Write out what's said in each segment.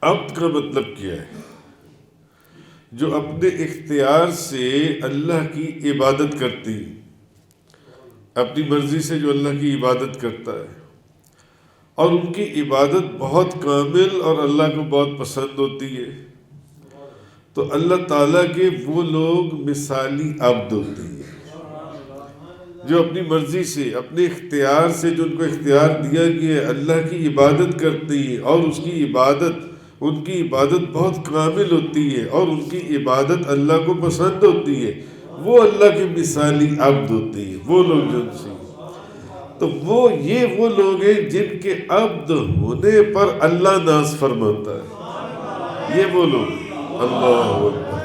عبد کا مطلب کیا ہے؟ جو اپنے اختیار سے اللہ کی عبادت کرتی، اپنی مرضی سے جو اللہ کی عبادت کرتا ہے اور ان کی عبادت بہت کامل اور اللہ کو بہت پسند ہوتی ہے، تو اللہ تعالیٰ کے وہ لوگ مثالی عبد ہوتے ہیں جو اپنی مرضی سے، اپنے اختیار سے، جو ان کو اختیار دیا گیا ہے، اللہ کی عبادت کرتی ہے اور اس کی عبادت، ان کی عبادت بہت کامل ہوتی ہے اور ان کی عبادت اللہ کو پسند ہوتی ہے، وہ اللہ کے مثالی عبد ہوتے ہیں، وہ لوگ جو ان سے۔ تو وہ لوگ ہیں جن کے عبد ہونے پر اللہ ناز فرماتا ہے، یہ وہ لوگ ہیں۔ اللہ اکبر۔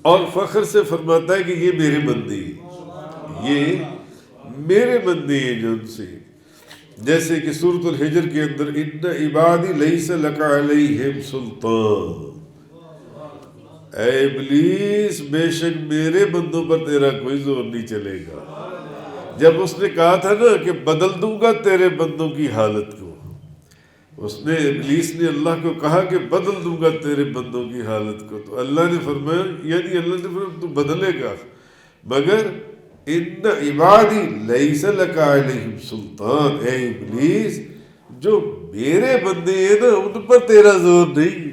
اور فخر سے فرماتا ہے کہ یہ میرے بندے ہیں، یہ میرے بندے ہیں جو ان سے، جیسے کہ سورۃ الحجر کے اندر ان عبادی لیس لک علیہم سلطان، اے ابلیس بے شک میرے بندوں پر تیرا کوئی زور نہیں چلے گا۔ جب اس نے کہا تھا نا کہ بدل دوں گا تیرے بندوں کی حالت کو، ابلیس نے اللہ کو کہا کہ بدل دوں گا تیرے بندوں کی حالت کو، تو اللہ نے فرمایا، یعنی اللہ نے فرمایا تو بدلے گا، مگر ان عبادی لیس لک علیہم سلطان، اے ابلیس جو میرے بندے ہیں نا ان پر تیرا زور نہیں،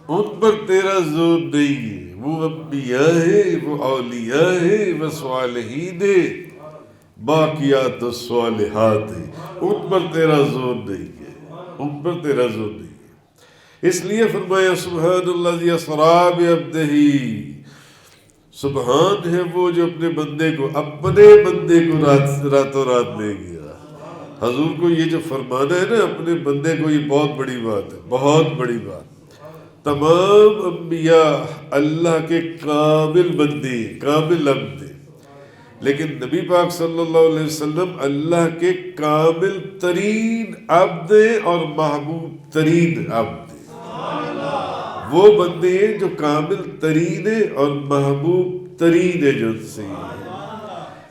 ان پر تیرا زور نہیں ہے، وہ انبیاء ہیں، وہ اولیاء ہیں، وہ صالحین ہیں، باقیات الصالحات ہیں، ان پر تیرا زور نہیں ہے، ان پر تیرا زور نہیں ہے۔ اس لیے فرمایا سبحان الذی اسریٰ بعبدہ، سبحان ہے وہ جو اپنے بندے کو راتوں رات لے گیا۔ حضور کو یہ جو فرمانا ہے نا اپنے بندے کو، یہ بہت بڑی بات ہے، بہت بڑی بات۔ تمام انبیاء اللہ کے کامل بندے، کامل عبد ہیں، لیکن نبی پاک صلی اللہ علیہ وسلم اللہ کے کامل ترین عبد ہیں اور محبوب ترین عبد ہیں۔ وہ بندے ہیں جو کامل ترین ہیں اور محبوب ترین ہیں جو ان سے ہیں۔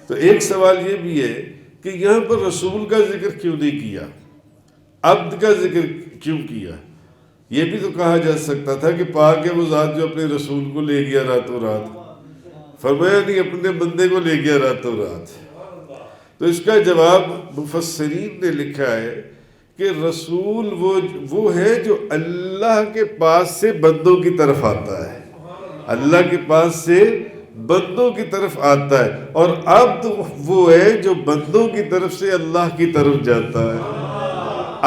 تو ایک سوال یہ بھی ہے کہ یہاں پر رسول کا ذکر کیوں نہیں کیا، عبد کا ذکر کیوں کیا؟ یہ بھی تو کہا جا سکتا تھا کہ پاک ہے وہ ذات جو اپنے رسول کو لے گیا راتوں رات، فرمایا نہیں اپنے بندے کو لے گیا راتوں رات۔ تو اس کا جواب مفسرین نے لکھا ہے کہ رسول وہ ہے جو اللہ کے پاس سے بندوں کی طرف آتا ہے، اللہ کے پاس سے بندوں کی طرف آتا ہے، اور عبد وہ ہے جو بندوں کی طرف سے اللہ کی طرف جاتا ہے۔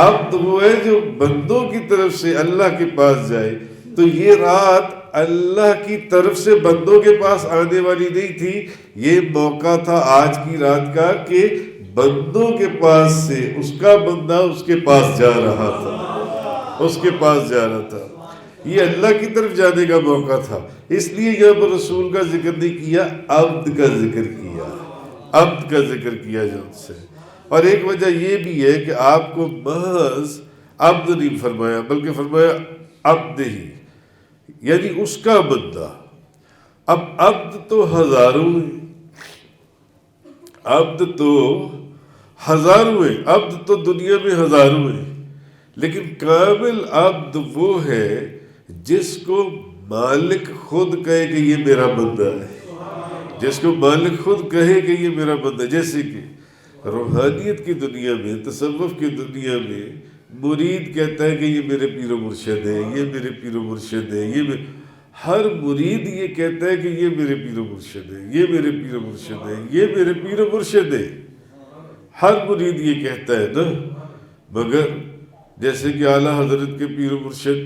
عبد وہ ہے جو بندوں کی طرف سے اللہ کے پاس جائے۔ تو یہ رات اللہ کی طرف سے بندوں کے پاس آنے والی نہیں تھی، یہ موقع تھا آج کی رات کا کہ بندوں کے پاس سے اس کا بندہ اس کے پاس جا رہا تھا، اس کے پاس جا رہا تھا، یہ اللہ کی طرف جانے کا موقع تھا۔ اس لیے یہاں پر رسول کا ذکر نہیں کیا، عبد کا ذکر کیا، عبد کا ذکر کیا جن سے۔ اور ایک وجہ یہ بھی ہے کہ آپ کو محض عبد نہیں فرمایا بلکہ فرمایا عبد ہی، یعنی اس کا بندہ۔ اب عبد تو ہزاروں ہیں، عبد تو ہزاروں ہیں، عبد تو دنیا میں ہزاروں ہیں، لیکن کامل عبد وہ ہے جس کو مالک خود کہے کہ یہ میرا بندہ ہے، جس کو مالک خود کہے کہ یہ میرا بندہ ہے۔ جیسے کہ روحانیت کی دنیا میں، تصوف کی دنیا میں مرید کہتا ہے کہ یہ میرے پیر و مرشد ہے، یہ میرے پیر و مرشد ہے، ہر مرید یہ کہتا ہے کہ یہ میرے پیر و مرشد ہے، یہ میرے پیر و مرشد ہے، یہ میرے پیر و مرشد ہے، ہر مرید یہ کہتا ہے نا۔ مگر جیسے کہ اعلیٰ حضرت کے پیر و مرشد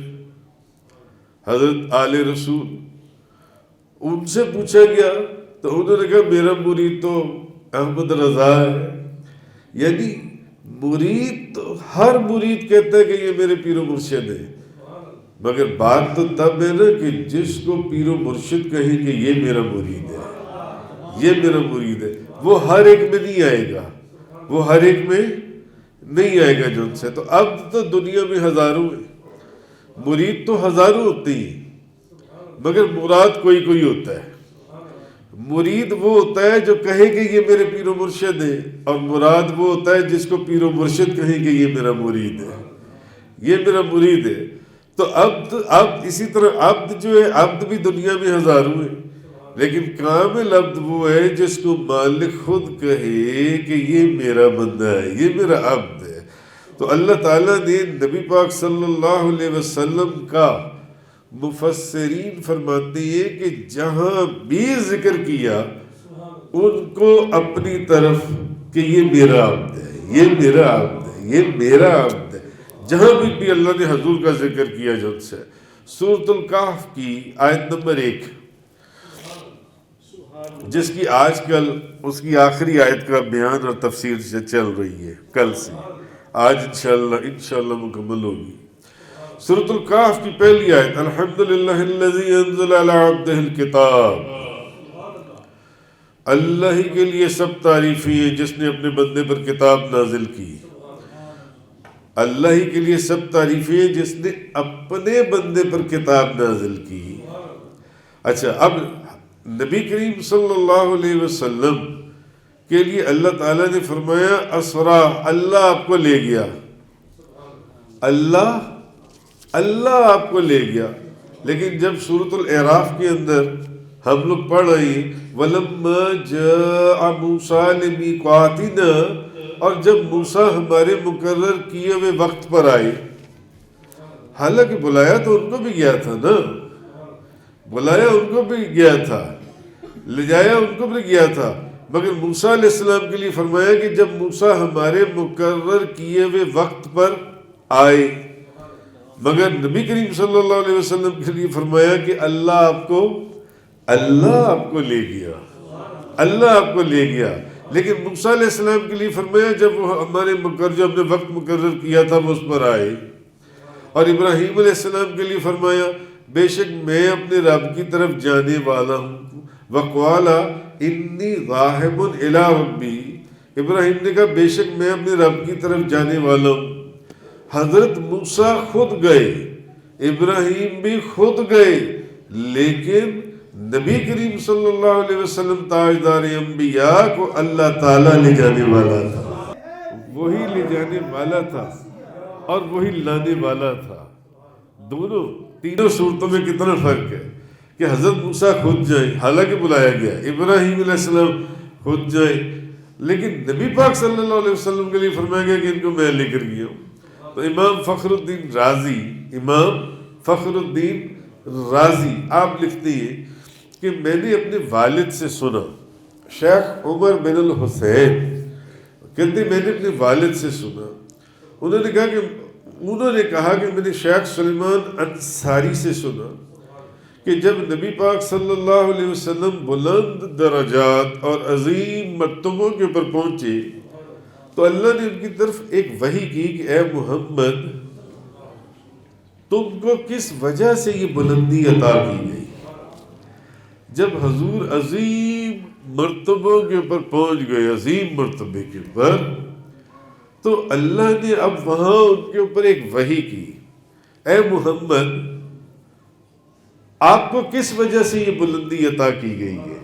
حضرت آل رسول، ان سے پوچھا گیا تو انہوں نے کہا میرا مرید تو احمد رضا ہے، یعنی مرید تو ہر مرید کہتا ہے کہ یہ میرے پیر و مرشد ہے، مگر بات تو تب ہے نا کہ جس کو پیر و مرشد کہیں کہ یہ میرا مرید ہے، یہ میرا مرید ہے، وہ ہر ایک میں نہیں آئے گا، وہ ہر ایک میں نہیں آئے گا جو ان سے۔ تو اب تو دنیا میں ہزاروں ہیں، مرید تو ہزاروں ہوتے ہیں، مگر مراد کوئی کوئی ہوتا ہے، مرید وہ ہوتا ہے جو کہے کہ یہ میرے پیر و مرشد ہے، اور مراد وہ ہوتا ہے جس کو پیر و مرشد کہیں کہ یہ میرا مرید ہے، یہ میرا مرید ہے۔ تو عبد اسی طرح عبد جو ہے، عبد بھی دنیا میں ہزاروں ہیں، لیکن کامل عبد وہ ہے جس کو مالک خود کہے کہ یہ میرا بندہ ہے، یہ میرا عبد ہے۔ تو اللہ تعالیٰ نے نبی پاک صلی اللہ علیہ وسلم کا، مفسرین فرماتے ہیں کہ جہاں بھی ذکر کیا ان کو اپنی طرف کہ یہ میرا عبد ہے، یہ میرا عبد ہے، یہ میرا عبد ہے، جہاں بھی اللہ نے حضور کا ذکر کیا جن سے۔ سورۃ الکہف کی آیت نمبر 1، جس کی آج کل اس کی آخری آیت کا بیان اور تفسیر سے چل رہی ہے، کل سے آج انشاءاللہ مکمل ہوگی۔ سورۃ الکہف کی پہلی آیت، الحمدللہ الذی انزل علی عبدہ الکتاب، اللہ ہی کے لیے سب تعریفیں ہیں جس نے اپنے بندے پر کتاب نازل کی۔ اللہ ہی کے لیے سب تعریفیں ہیں جس نے اپنے بندے پر کتاب نازل کی۔ اچھا، اب نبی کریم صلی اللہ علیہ وسلم کے لیے اللہ تعالیٰ نے فرمایا اسرا، اللہ آپ کو لے گیا، اللہ آپ کو لے گیا۔ لیکن جب سورۃ الاعراف کے اندر ہم لوگ پڑھ رہے ہیں وَلَمَّا جَاءَ مُوسَىٰ لِمِيقَاتِنَا، اور جب موسیٰ ہمارے مقرر کیے ہوئے وقت پر آئے، حالانکہ بلایا تو ان کو بھی گیا تھا نا، بلایا ان کو بھی گیا تھا، لے جایا ان کو بھی گیا تھا، مگر موسیٰ علیہ السلام کے لیے فرمایا کہ جب موسیٰ ہمارے مقرر کیے ہوئے وقت پر آئے، مگر نبی کریم صلی اللہ علیہ وسلم کے لیے فرمایا کہ اللہ آپ کو لے گیا، اللہ آپ کو لے گیا۔ لیکن موسیٰ علیہ السلام کے لیے فرمایا جب وہ ہمارے جو ہم نے وقت مقرر کیا تھا وہ اس پر آئے۔ اور ابراہیم علیہ السلام کے لیے فرمایا بے شک میں اپنے رب کی طرف جانے والا ہوں، وَقَالَ إِنِّي ذَاهِبٌ إِلَىٰ رَبِّي، ابراہیم نے کہا بے شک میں اپنے رب کی طرف جانے والا ہوں۔ حضرت موسیٰ خود گئے، ابراہیم بھی خود گئے، لیکن نبی کریم صلی اللہ علیہ وسلم تاجدار انبیاء کو اللہ تعالیٰ لے جانے والا تھا، وہی لے جانے والا تھا اور وہی لانے والا تھا۔ دونوں تینوں صورتوں میں کتنا فرق ہے کہ حضرت موسیٰ خود جائیں، حالانکہ بلایا گیا، ابراہیم علیہ السلام خود جائیں، لیکن نبی پاک صلی اللہ علیہ وسلم کے لیے فرمایا گیا کہ ان کو میں لے کر گیا ہوں۔ تو امام فخر الدین رازی آپ لکھتے ہیں کہ میں نے اپنے والد سے سنا، شیخ عمر بن الحسین کہتے میں نے اپنے والد سے سنا، انہوں نے کہا کہ میں نے شیخ سلیمان انصاری سے سنا کہ جب نبی پاک صلی اللہ علیہ وسلم بلند درجات اور عظیم مرتبوں کے اوپر پہنچے تو اللہ نے ان کی طرف ایک وحی کی کہ اے محمد تم کو کس وجہ سے یہ بلندی عطا کی گئی۔ جب حضور عظیم مرتبوں کے اوپر پہنچ گئے، عظیم مرتبے کے اوپر، تو اللہ نے اب وہاں ان کے اوپر ایک وحی کی، اے محمد آپ کو کس وجہ سے یہ بلندی عطا کی گئی ہے،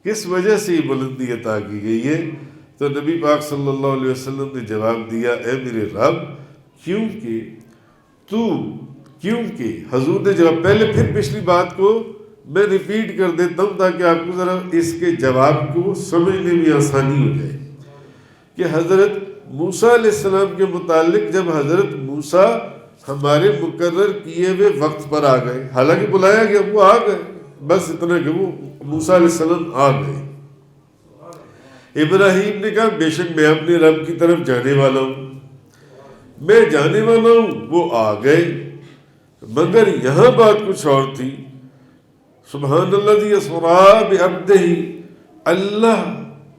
کس وجہ سے یہ بلندی عطا کی گئی ہے؟ تو نبی پاک صلی اللہ علیہ وسلم نے جواب دیا اے میرے رب کیونکہ حضور نے جواب، پہلے پھر پچھلی بات کو میں ریپیٹ کر دیتا ہوں تاکہ آپ کو ذرا اس کے جواب کو سمجھنے میں آسانی ہو جائے کہ حضرت موسیٰ علیہ السلام کے متعلق جب حضرت موسیٰ ہمارے مقرر کیے ہوئے وقت پر آ گئے، حالانکہ بلایا گیا، وہ آ گئے، بس اتنا کہ وہ موسیٰ علیہ السلام آ گئے۔ ابراہیم نے کہا بے شک میں اپنے رب کی طرف جانے والا ہوں، میں جانے والا ہوں، وہ آ گئے، مگر یہاں بات کچھ اور تھی۔ سبحان الذی اسریٰ بعبدہ، اللہ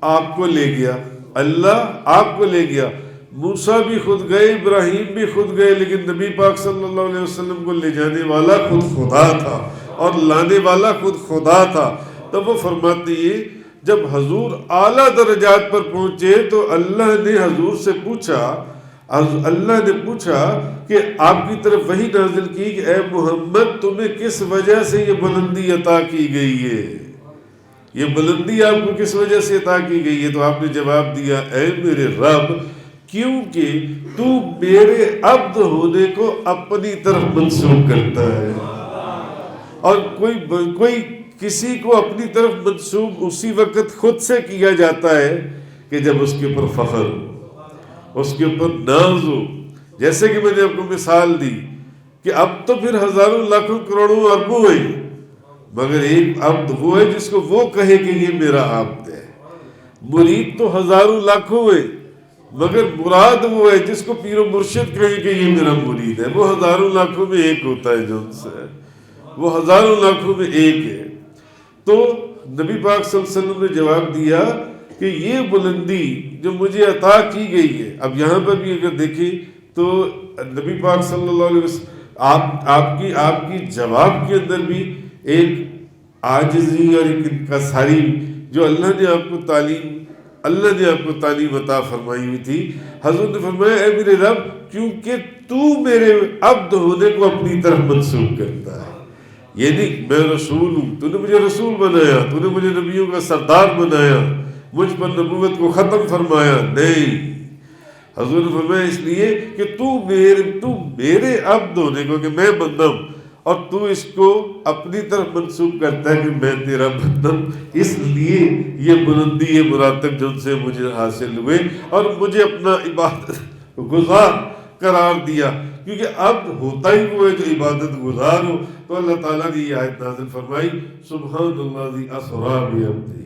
آپ کو لے گیا، اللہ آپ کو لے گیا۔ موسیٰ بھی خود گئے، ابراہیم بھی خود گئے، لیکن نبی پاک صلی اللہ علیہ وسلم کو لے جانے والا خود خدا تھا اور لانے والا خود خدا تھا۔ تب وہ فرماتے ہیں جب حضور اعلیٰ درجات پر پہنچے تو اللہ نے حضور سے پوچھا، اللہ نے پوچھا کہ آپ کی طرف وحی نازل کی کہ اے محمد تمہیں کس وجہ سے یہ بلندی عطا کی گئی ہے، یہ بلندی آپ کو کس وجہ سے عطا کی گئی ہے؟ تو آپ نے جواب دیا اے میرے رب کیونکہ تو میرے عبد ہونے کو اپنی طرف منسوب کرتا ہے، اور کوئی کسی کو اپنی طرف منسوب اسی وقت خود سے کیا جاتا ہے کہ جب اس کے اوپر فخر ہو، اس کے اوپر ناز ہو۔ جیسے کہ میں نے آپ کو مثال دی کہ اب تو پھر ہزاروں لاکھوں کروڑوں اربوں ہیں، مگر ایک عبد وہ ہے جس کو وہ کہے کہ یہ میرا عبد ہے۔ مرید تو ہزاروں لاکھوں ہے، مگر مراد وہ ہے جس کو پیر و مرشد کہے کہ یہ میرا مرید ہے۔ وہ ہزاروں لاکھوں میں ایک ہوتا ہے جو ان سے ہے، وہ ہزاروں لاکھوں میں ایک ہے۔ تو نبی پاک صلی اللہ علیہ وسلم نے جواب دیا کہ یہ بلندی جو مجھے عطا کی گئی ہے، اب یہاں پر بھی اگر دیکھیں تو نبی پاک صلی اللہ علیہ وسلم آپ کی جواب کے اندر بھی ایک عاجزی اور ایک انکساری جو اللہ نے آپ کو تعلیم عطا فرمائی ہوئی تھی۔ حضرت نے فرمایا اے میرے رب کیونکہ تو میرے عبد ہونے کو اپنی طرف منسوب کرتا ہے، یعنی میں رسول ہوں، تو نے مجھے رسول بنایا، تو نے مجھے نبیوں کا سردار بنایا، مجھ پر نبوت کو ختم فرمایا، نہیں، حضور نے فرمایا اس لیے کہ تو میرے عبد ہونے کو کہ میں بندہ ہوں، اور تو اس کو اپنی طرف منسوب کرتا ہے کہ میں تیرا بندہ ہوں، اس لیے یہ بلندی یہ مراتب جن سے مجھے حاصل ہوئے اور مجھے اپنا عبادت گزار قرار دیا، کیونکہ اب ہوتا ہی وہ ہے جو عبادت گزار ہو۔ تو اللہ تعالیٰ نے یہ آیت نازل فرمائی سبحان اللہ ذی اسریٰ بعبدہ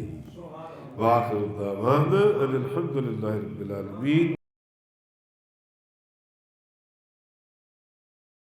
وآخر دعوانا ان الحمد للہ رب العالمین۔